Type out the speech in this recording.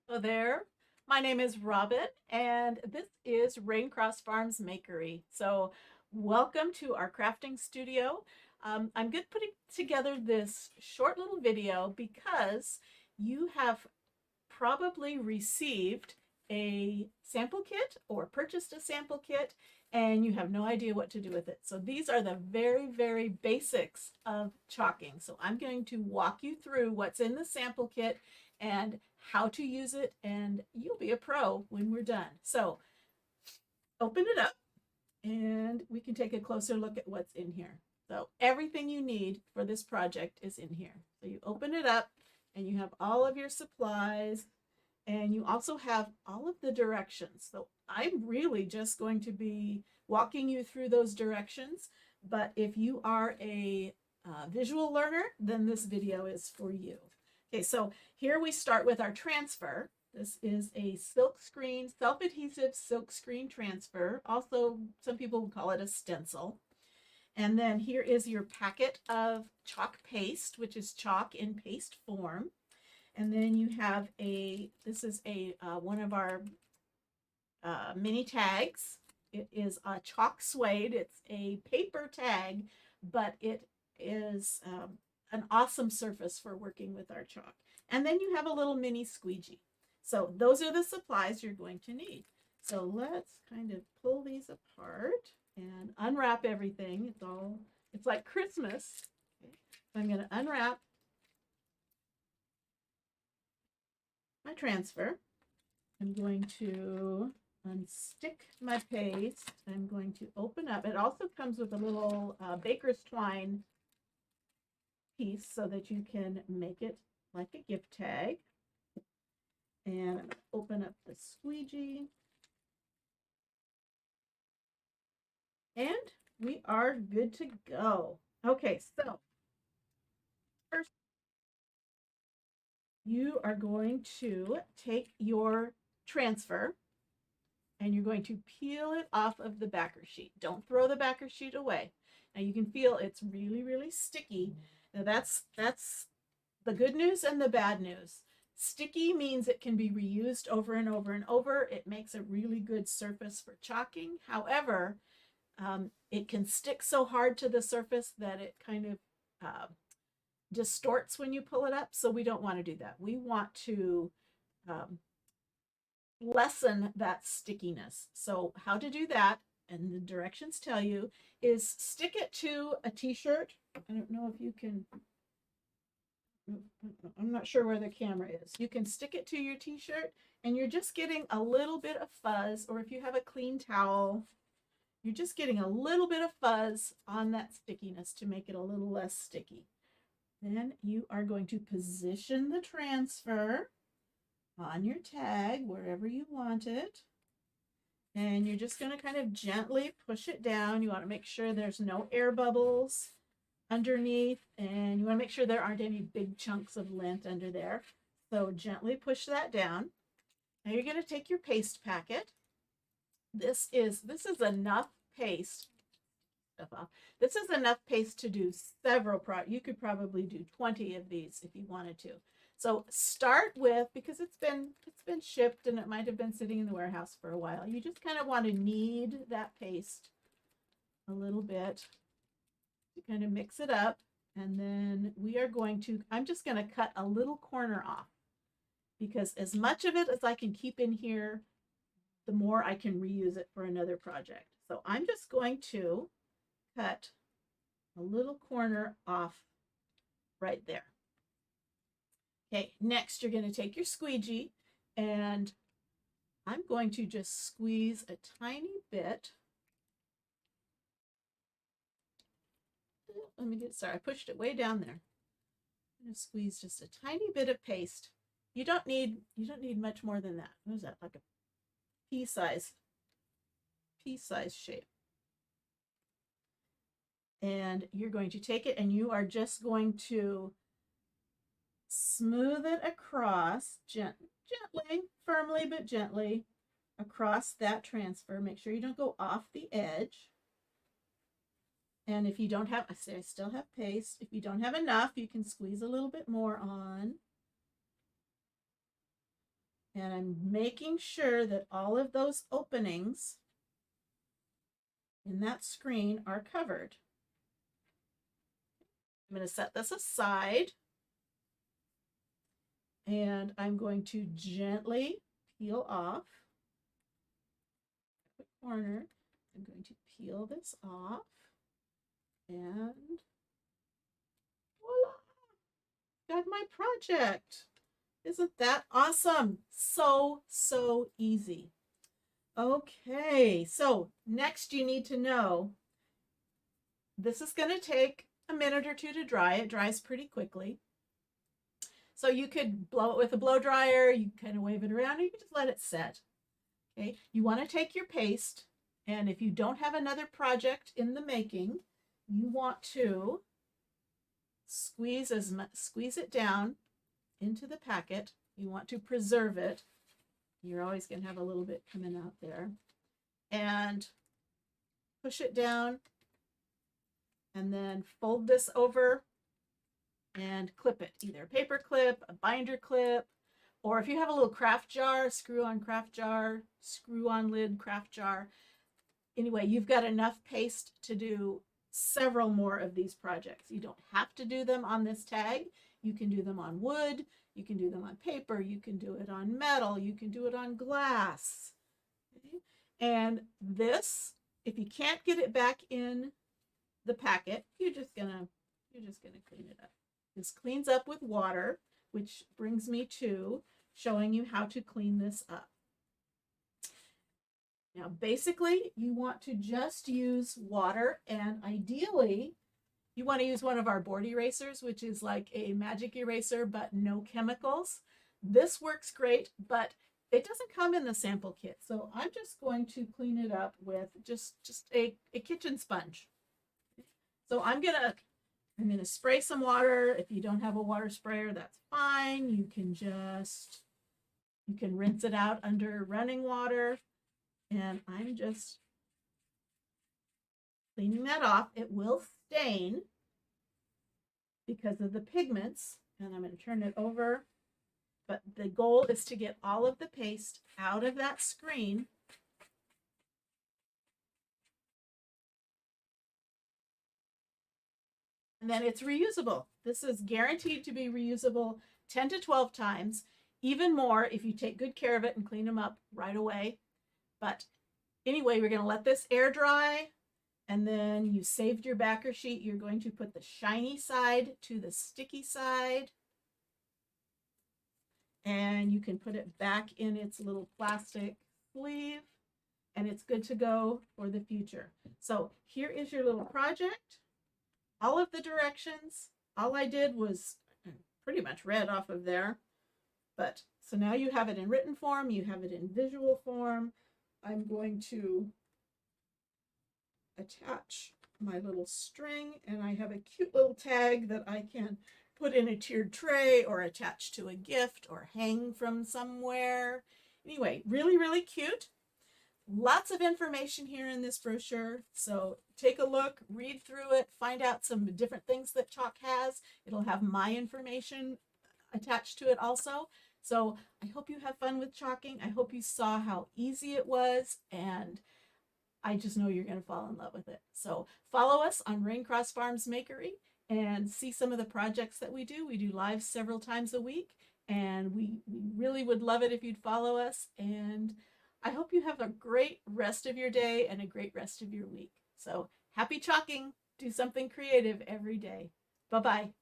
Hello there. My name is Robin, and this is Raincross Farms Makery. So, welcome to our crafting studio. I'm good putting together this short little video because you have probably received a sample kit or purchased a sample kit and you have no idea what to do with it. So these are the very, very basics of chalking. So I'm going to walk you through what's in the sample kit and how to use it, and you'll be a pro when we're done. So open it up and we can take a closer look at what's in here. So everything you need for this project is in here. So you open it up and you have all of your supplies, and you also have all of the directions. So I'm really just going to be walking you through those directions. But if you are a visual learner, then this video is for you. Okay, so here we start with our transfer. This is a silk screen, self-adhesive silk screen transfer. Also, some people would call it a stencil. And then here is your packet of chalk paste, which is chalk in paste form. And then you have this is a one of our mini tags. It is a chalk suede. It's a paper tag, but it is an awesome surface for working with our chalk. And then you have a little mini squeegee. So those are the supplies you're going to need. So let's kind of pull these apart and unwrap everything. It's like Christmas. Okay. So I'm going to unwrap my transfer. I'm going to unstick my paste. I'm going to open up. It also comes with a little baker's twine piece so that you can make it like a gift tag. And I'm going to open up the squeegee. And we are good to go. Okay, so first you are going to take your transfer and you're going to peel it off of the backer sheet. Don't throw the backer sheet away. Now you can feel it's really, really sticky. Now that's the good news and the bad news. Sticky means it can be reused over and over and over. It makes a really good surface for chalking. However, it can stick so hard to the surface that it kind of distorts when you pull it up. So we don't want to do that. We want to um, lessen that stickiness. So how to do that, and the directions tell you, is stick it to a t-shirt. I don't know if you can, I'm not sure where the camera is. You can stick it to your t-shirt and you're just getting a little bit of fuzz, or if you have a clean towel, you're just getting a little bit of fuzz on that stickiness to make it a little less sticky. Then you are going to position the transfer on your tag wherever you want it. And you're just going to kind of gently push it down. You want to make sure there's no air bubbles underneath, and you want to make sure there aren't any big chunks of lint under there. So gently push that down. Now you're going to take your paste packet. This is enough paste. This is enough paste to do several you could probably do 20 of these if you wanted to. So start with, because it's been shipped and it might have been sitting in the warehouse for a while, you just kind of want to knead that paste a little bit to kind of mix it up. And then we are going to, I'm just going to cut a little corner off, because as much of it as I can keep in here, the more I can reuse it for another project. So I'm just going to cut a little corner off right there. Okay, next you're going to take your squeegee, and I'm going to just squeeze a tiny bit. Let me get, sorry, I pushed it way down there. I'm going to squeeze just a tiny bit of paste. You don't need much more than that. What is that, like a pea-size shape? And you're going to take it and you are just going to smooth it across gently, firmly, but gently across that transfer. Make sure you don't go off the edge. And if you don't have, I still have paste. If you don't have enough, you can squeeze a little bit more on. And I'm making sure that all of those openings in that screen are covered. I'm going to set this aside and I'm going to gently peel off the corner. I'm going to peel this off and voila, got my project. Isn't that awesome? So, so easy. Okay, so next you need to know, this is going to take a minute or two to dry. It dries pretty quickly. So you could blow it with a blow dryer, you kind of wave it around, or you can just let it set. Okay, you want to take your paste, and if you don't have another project in the making, you want to squeeze it down into the packet. You want to preserve it. You're always going to have a little bit coming out there. And push it down, and then fold this over and clip it. Either a paper clip, a binder clip, or if you have a little craft jar, screw-on craft jar, screw-on lid craft jar. Anyway, you've got enough paste to do several more of these projects. You don't have to do them on this tag. You can do them on wood, you can do them on paper, you can do it on metal, you can do it on glass. Okay? And this, if you can't get it back in the packet, you're just gonna clean it up. This cleans up with water, which brings me to showing you how to clean this up. Now, basically, you want to just use water, and ideally, you want to use one of our board erasers, which is like a magic eraser, but no chemicals. This works great, but it doesn't come in the sample kit. So I'm just going to clean it up with just a kitchen sponge. So I'm gonna spray some water. If you don't have a water sprayer, that's fine. You can rinse it out under running water. And I'm just cleaning that off. It will stain because of the pigments, and I'm going to turn it over. But the goal is to get all of the paste out of that screen. And then it's reusable. This is guaranteed to be reusable 10 to 12 times, even more if you take good care of it and clean them up right away. But anyway, we're going to let this air dry, and then you saved your backer sheet. You're going to put the shiny side to the sticky side, and you can put it back in its little plastic sleeve, and it's good to go for the future. So here is your little project. All of the directions, all I did was pretty much read off of there. But so now you have it in written form, you have it in visual form. I'm going to attach my little string, and I have a cute little tag that I can put in a tiered tray or attach to a gift or hang from somewhere. Anyway, really, really cute. Lots of information here in this brochure, so take a look, read through it, find out some different things that Chalk has. It'll have my information attached to it also. So I hope you have fun with chalking. I hope you saw how easy it was, and I just know you're going to fall in love with it. So follow us on Raincross Farms Makery and see some of the projects that we do. We do live several times a week, and we really would love it if you'd follow us. And I hope you have a great rest of your day and a great rest of your week. So happy chalking. Do something creative every day. Bye-bye.